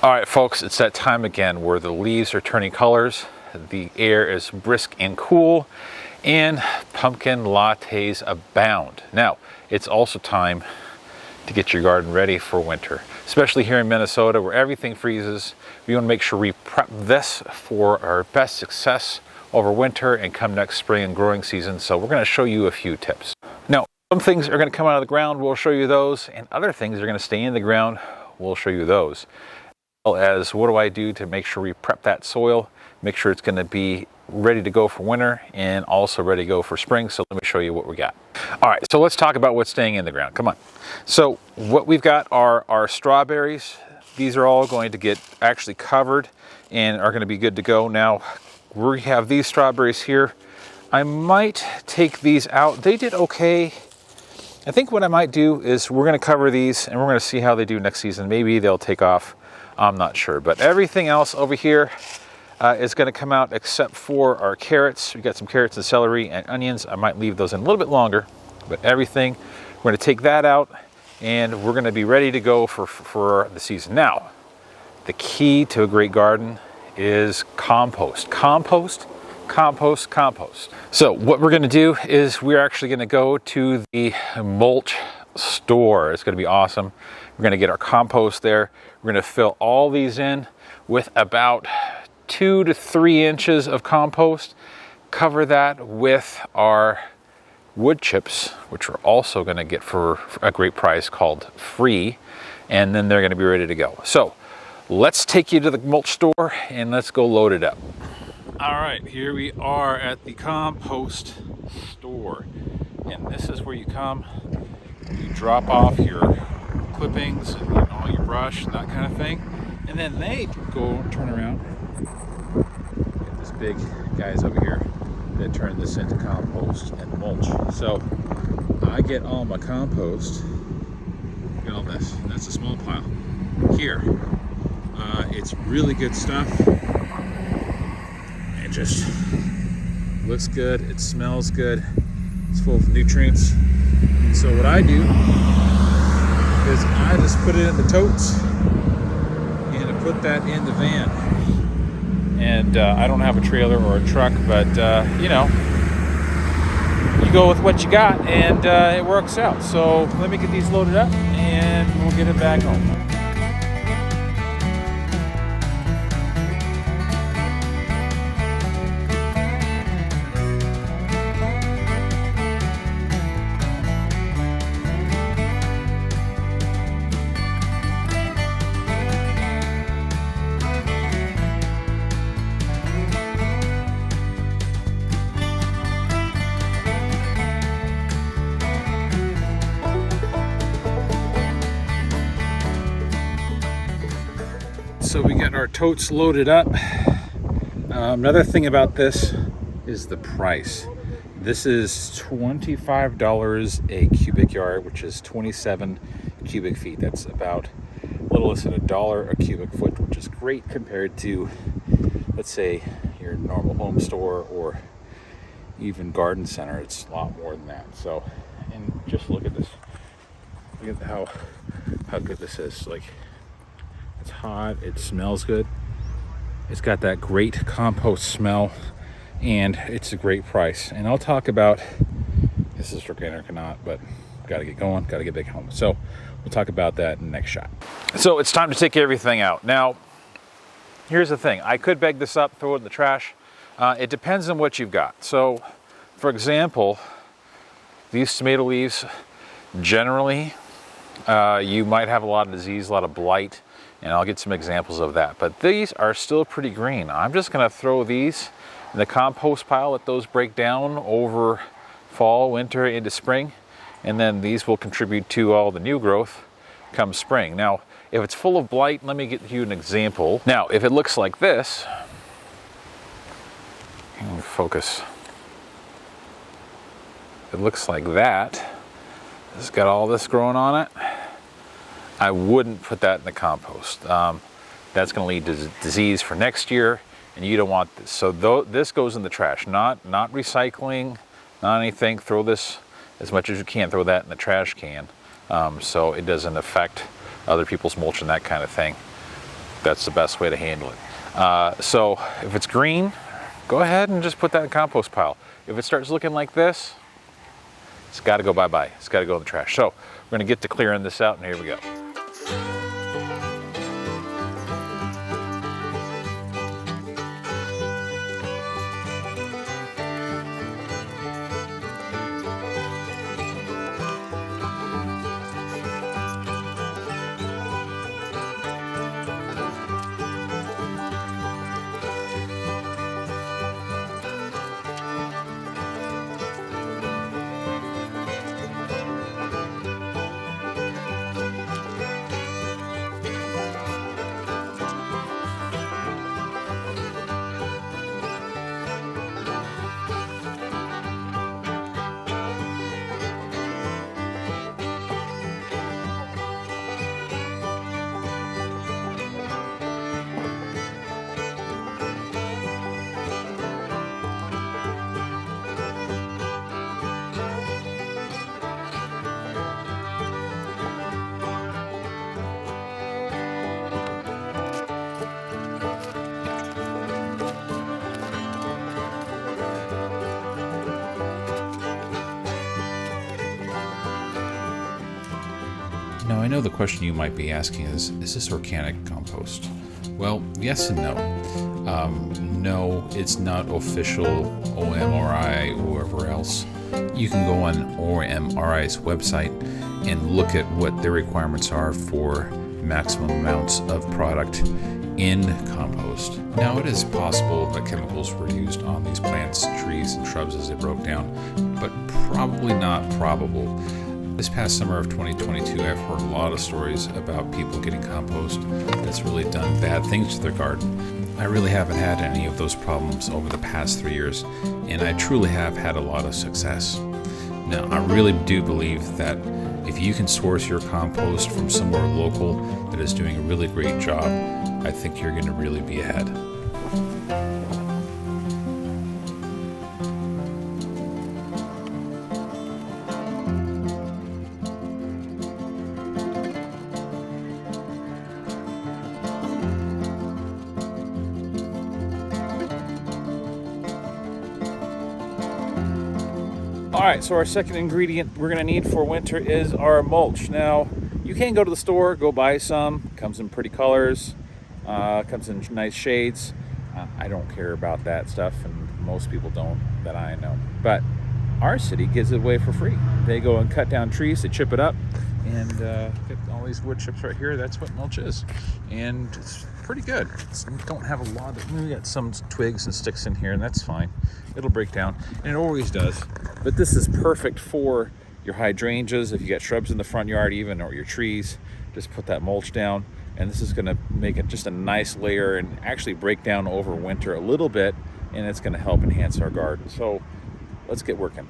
All right, folks, it's that time again where the leaves are turning colors, the air is brisk and cool, and pumpkin lattes abound. Now, it's also time to get your garden ready for winter, especially here in Minnesota where everything freezes. We want to make sure we prep this for our best success over winter and come next spring and growing season. So we're going to show you a few tips. Now, some things are going to come out of the ground, we'll show you those, and other things are going to stay in the ground, we'll show you those. As what do I do to make sure we prep that soil, make sure it's going to be ready to go for winter and also ready to go for spring. So let me show you what we got. All right, so let's talk about what's staying in the ground. Come on. So what we've got are our strawberries. These are all going to get actually covered and are going to be good to go. Now we have these strawberries here. I might take these out. They did okay. I think what I might do is we're going to cover these and we're going to see how they do next season. Maybe they'll take off. I'm not sure, but everything else over here is going to come out except for our carrots. We've got some carrots and celery and onions. I might leave those in a little bit longer, but everything, we're going to take that out and we're going to be ready to go for the season. Now, the key to a great garden is compost. Compost, compost, compost. So what we're going to do is we're actually going to go to the mulch store. It's going to be awesome. We're going to get our compost there. We're going to fill all these in with about 2 to 3 inches of compost. Cover that with our wood chips, which we're also going to get for a great price called free, and then they're going to be ready to go. So let's take you to the mulch store and let's go load it up. All right, here we are at the compost store, and this is where you come. You drop off your clippings and all your brush and that kind of thing, and then they go turn around. Get this big guys over here that turn this into compost and mulch. So I get all my compost. Look at all this, and that's a small pile here. It's really good stuff. It just looks good, it smells good, it's full of nutrients. So what I do is I just put it in the totes and I put that in the van. And I don't have a trailer or a truck, but you know, you go with what you got and it works out. So let me get these loaded up and we'll get it back home. So we got our totes loaded up. Another thing about this is the price. This is $25 a cubic yard, which is 27 cubic feet. That's about a little less than $1 a cubic foot, which is great compared to, let's say, your normal home store or even garden center. It's a lot more than that. So, and just look at this. Look at how good this is. Like, it's hot, it smells good, it's got that great compost smell, and it's a great price. And I'll talk about, this is organic or not, but gotta get going, gotta get back home. So we'll talk about that in the next shot. So it's time to take everything out. Now, here's the thing. I could bag this up, throw it in the trash. It depends on what you've got. So, for example, these tomato leaves, generally, you might have a lot of disease, a lot of blight, and I'll get some examples of that. But these are still pretty green. I'm just gonna throw these in the compost pile, let those break down over fall, winter, into spring, and then these will contribute to all the new growth come spring. Now, if it's full of blight, let me get you an example. Now, if it looks like this, focus. It looks like that. It's got all this growing on it. I wouldn't put that in the compost. That's going to lead to disease for next year, and you don't want this. So this goes in the trash, not recycling, not anything. Throw this as much as you can. Throw that in the trash can, so it doesn't affect other people's mulch and that kind of thing. That's the best way to handle it. So if it's green, go ahead and just put that in the compost pile. If it starts looking like this, it's got to go bye-bye. It's got to go in the trash. So we're going to get to clearing this out, and here we go. Now, I know the question you might be asking is this organic compost? Well, yes and no. No, it's not official OMRI or whoever else. You can go on OMRI's website and look at what their requirements are for maximum amounts of product in compost. Now, it is possible that chemicals were used on these plants, trees, and shrubs as they broke down, but probably not probable. This past summer of 2022, I've heard a lot of stories about people getting compost that's really done bad things to their garden. I really haven't had any of those problems over the past 3 years, and I truly have had a lot of success. Now, I really do believe that if you can source your compost from somewhere local that is doing a really great job, I think you're going to really be ahead. All right, so our second ingredient we're gonna need for winter is our mulch. Now, you can go to the store, go buy some. Comes in pretty colors, comes in nice shades. I don't care about that stuff, and most people don't that I know. But our city gives it away for free. They go and cut down trees, they chip it up, and get all these wood chips right here. That's what mulch is, and it's pretty good. We don't have a lot of, we got some twigs and sticks in here, and that's fine. It'll break down, and it always does. But this is perfect for your hydrangeas. If you got shrubs in the front yard even, or your trees, just put that mulch down, and this is gonna make it just a nice layer and actually break down over winter a little bit, and it's gonna help enhance our garden. So let's get working.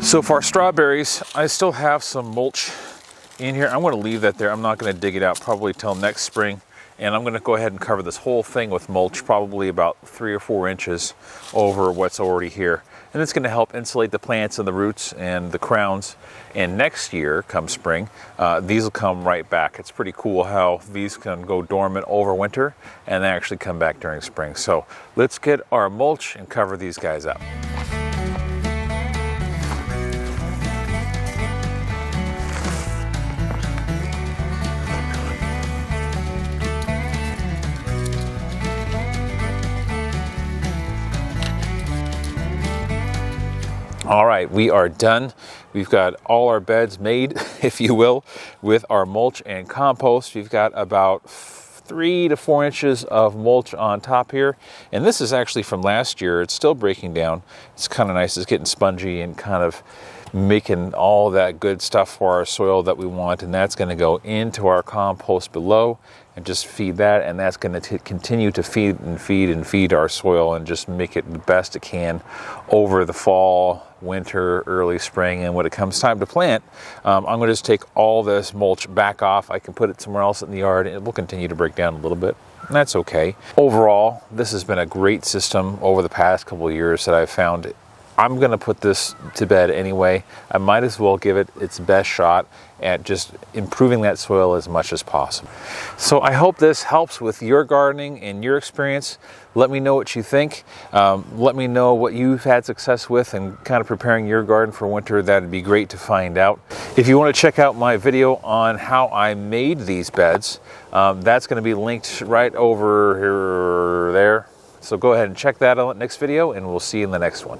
So for our strawberries, I still have some mulch in here. I'm going to leave that there. I'm not going to dig it out probably till next spring. And I'm going to go ahead and cover this whole thing with mulch, probably about 3 or 4 inches over what's already here. And it's going to help insulate the plants and the roots and the crowns. And next year, come spring, these will come right back. It's pretty cool how these can go dormant over winter and they actually come back during spring. So let's get our mulch and cover these guys up. All right, we are done. We've got all our beds made, if you will, with our mulch and compost. We've got about 3 to 4 inches of mulch on top here. And this is actually from last year. It's still breaking down. It's kind of nice. It's getting spongy and kind of making all that good stuff for our soil that we want. And that's going to go into our compost below and just feed that. And that's going to continue to feed and feed and feed our soil and just make it the best it can over the fall, winter, early spring. And when it comes time to plant, I'm going to just take all this mulch back off. I can put it somewhere else in the yard and it will continue to break down a little bit. And that's okay. Overall, this has been a great system over the past couple of years that I've found. I'm going to put this to bed anyway. I might as well give it its best shot at just improving that soil as much as possible. So I hope this helps with your gardening and your experience. Let me know what you think. Let me know what you've had success with and kind of preparing your garden for winter. That'd be great to find out. If you want to check out my video on how I made these beds, that's going to be linked right over here, there. So go ahead and check that out in the next video, and we'll see you in the next one.